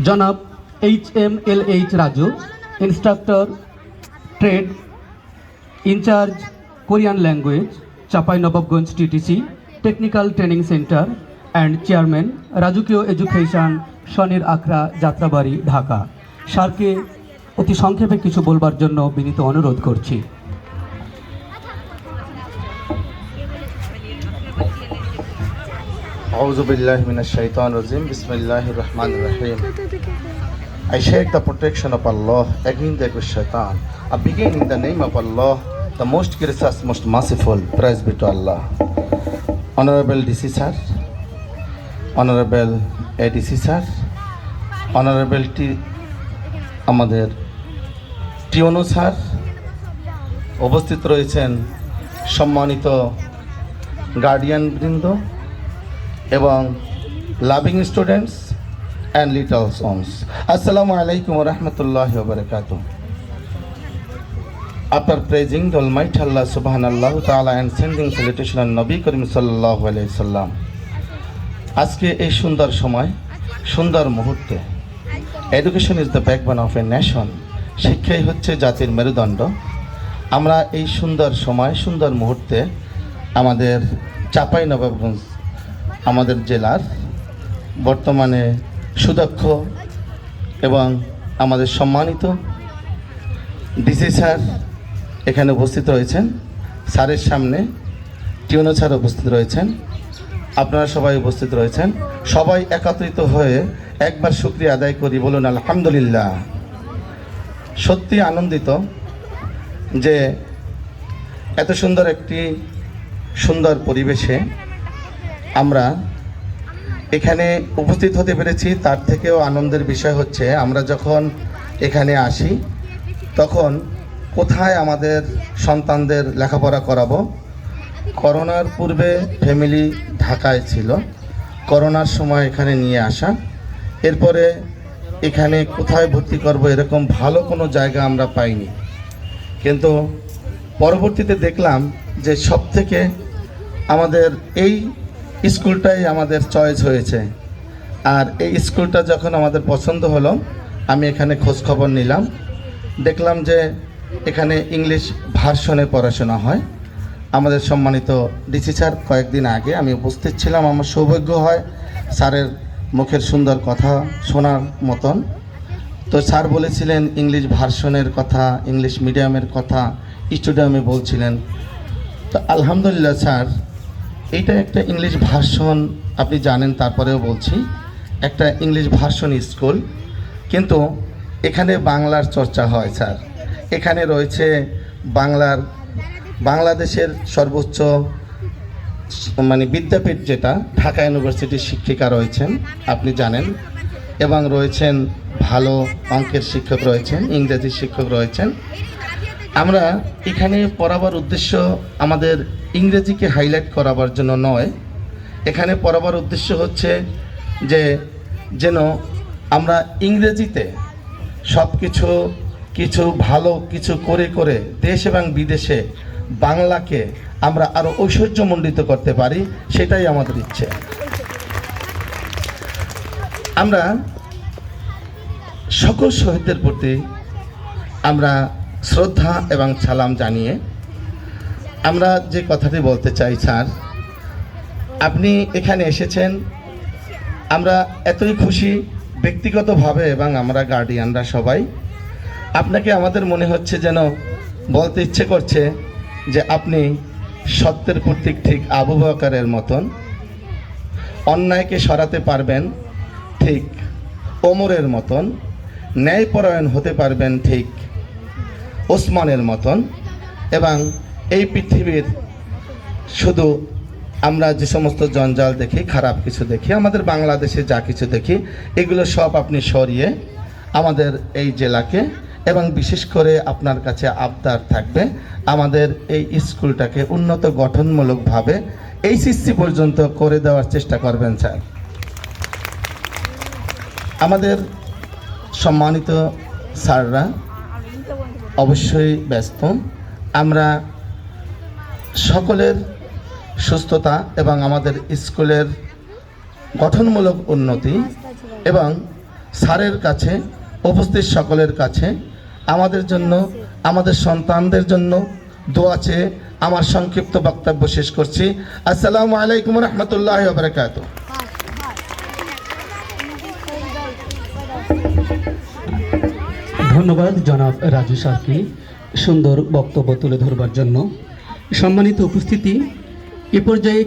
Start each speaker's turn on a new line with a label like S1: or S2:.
S1: জনাব HMLH Raju, instructor trade, in charge Korean language, Chapainawabganj TTC technical training centre and chairman, Rajukiya education, Shanir Akhra, Jatrabari, Dhaka. স্যারকে অতি সংক্ষেপে কিছু বলবার জন্য বিনীত অনুরোধ করছি।
S2: A'udhu billahi minash shaitanir rajim. Bismillahir rahmanir rahim. I shake the protection of Allah against the shaitan. I begin in the name of Allah, the most gracious, most merciful. Praise be to Allah. Honorable DC sir, Honorable ADC sir, Honorable আমাদের টিওনো sir, উপস্থিত রয়েছেন সম্মানিত guardian বৃন্দ এবং loving students and little sons, আসসালামু আলাইকুম রহমতুল্লাহি ওয়া বারাকাতুহু। After praising the Almighty Allah subhanahu ta'ala and sending salutation on Nabi Karim sallallahu alayhi wasallam, আজকে এই সুন্দর সময়, সুন্দর মুহূর্তে, education is the backbone of a nation, শিক্ষাই হচ্ছে জাতির মেরুদণ্ড। আমরা এই সুন্দর সময়, সুন্দর মুহূর্তে আমাদের চাঁপাইনবাবগঞ্জ আমাদের জেলার বর্তমানে সুদক্ষ এবং আমাদের সম্মানিত ডিসি স্যার এখানে উপস্থিত রয়েছেন। স্যারের সামনে টিউনো স্যার উপস্থিত রয়েছেন, আপনারা সবাই উপস্থিত রয়েছেন। সবাই একত্রিত হয়ে একবার শুকরিয়া আদায় করি, বলুন আলহামদুলিল্লাহ। সত্যি আনন্দিত যে এত সুন্দর একটি সুন্দর পরিবেশে আমরা এখানে উপস্থিত হতে পেরেছি। তার থেকেও আনন্দের বিষয় হচ্ছে আমরা যখন এখানে আসি তখন কোথায় আমাদের সন্তানদের লেখাপড়া করাবো। করোনার পূর্বে ফ্যামিলি ঢাকায় ছিল, করোনার সময় এখানে নিয়ে আসা, এরপরে এখানে কোথায় ভর্তি করব এরকম ভালো কোনো জায়গা আমরা পাইনি। কিন্তু পরবর্তীতে দেখলাম যে সব থেকে আমাদের এই স্কুলটাই আমাদের চয়েস হয়েছে। আর এই স্কুলটা যখন আমাদের পছন্দ হলো, আমি এখানে খোঁজ খবর নিলাম, দেখলাম যে এখানে ইংলিশ ভার্সনে পড়াশোনা হয়। আমাদের সম্মানিত ডিসি স্যার কয়েকদিন আগে আমি উপস্থিত ছিলাম, আমার সৌভাগ্য হয় স্যারের মুখের সুন্দর কথা শোনার মতন। তো স্যার বলেছিলেন ইংলিশ ভার্সনের কথা, ইংলিশ মিডিয়ামের কথা স্টুডিয়ামে বলছিলেন। তো আলহামদুলিল্লাহ স্যার, এইটা একটা ইংলিশ ভার্সন, আপনি জানেন, তারপরেও বলছি একটা ইংলিশ ভার্সন স্কুল, কিন্তু এখানে বাংলার চর্চা হয় স্যার। এখানে রয়েছে বাংলাদেশের সর্বোচ্চ বিদ্যাপীঠ, যেটা ঢাকা ইউনিভার্সিটির শিক্ষিকা রয়েছেন, আপনি জানেন, এবং রয়েছেন ভালো অঙ্কের শিক্ষক রয়েছেন, ইংরেজি শিক্ষক রয়েছেন। আমরা এখানে পড়াবার উদ্দেশ্য আমাদের ইংরেজিকে হাইলাইট করাবার জন্য নয়, এখানে পড়াবার উদ্দেশ্য হচ্ছে যে যেন আমরা ইংরেজিতে সব কিছু ভালো কিছু করে দেশ এবং বিদেশে বাংলাকে আমরা আরও ঐশ্বর্যমণ্ডিত করতে পারি, সেটাই আমাদের ইচ্ছে। আমরা সকল শহীদদের প্রতি আমরা শ্রদ্ধা এবং সালাম জানিয়ে আমরা যে কথাটি বলতে চাই, স্যার আপনি এখানে এসেছেন, আমরা এতই খুশি ব্যক্তিগতভাবে এবং আমরা গার্ডিয়ানরা সবাই। আপনাকে আমাদের মনে হচ্ছে যেন বলতে ইচ্ছে করছে যে আপনি সত্যের প্রতীক, ঠিক আবু বকরের মতন। অন্যায়কে সরাতে পারবেন ঠিক ওমরের মতন, ন্যায়পরায়ণ হতে পারবেন ঠিক ওসমানের মতন। এবং এই পৃথিবীর শুধু আমরা যে সমস্ত জঞ্জাল দেখি, খারাপ কিছু দেখি, আমাদের বাংলাদেশে যা কিছু দেখি, এগুলো সব আপনি সরিয়ে আমাদের এই জেলাকে, এবং বিশেষ করে আপনার কাছে আবদার থাকবে আমাদের এই স্কুলটাকে উন্নত গঠনমূলকভাবে HSC পর্যন্ত করে দেওয়ার চেষ্টা করবেন স্যার। আমাদের সম্মানিত স্যাররা অবশ্যই ব্যস্ত, আমরা সকলের সুস্থতা এবং আমাদের স্কুলের গঠনমূলক উন্নতি এবং স্যারের কাছে, উপস্থিত সকলের কাছে আমাদের জন্য, আমাদের সন্তানদের জন্য দোয়া চেয়ে আমার সংক্ষিপ্ত বক্তব্য শেষ করছি। আসসালামু আলাইকুম রহমতুল্লাহি ওয়া বারাকাতুহু।
S1: ধন্যবাদ জনাব রাজু স্যারকে সুন্দর বক্তব্য তুলে ধরবার জন্য। সম্মানিত উপস্থিতি, এ পর্যায়ে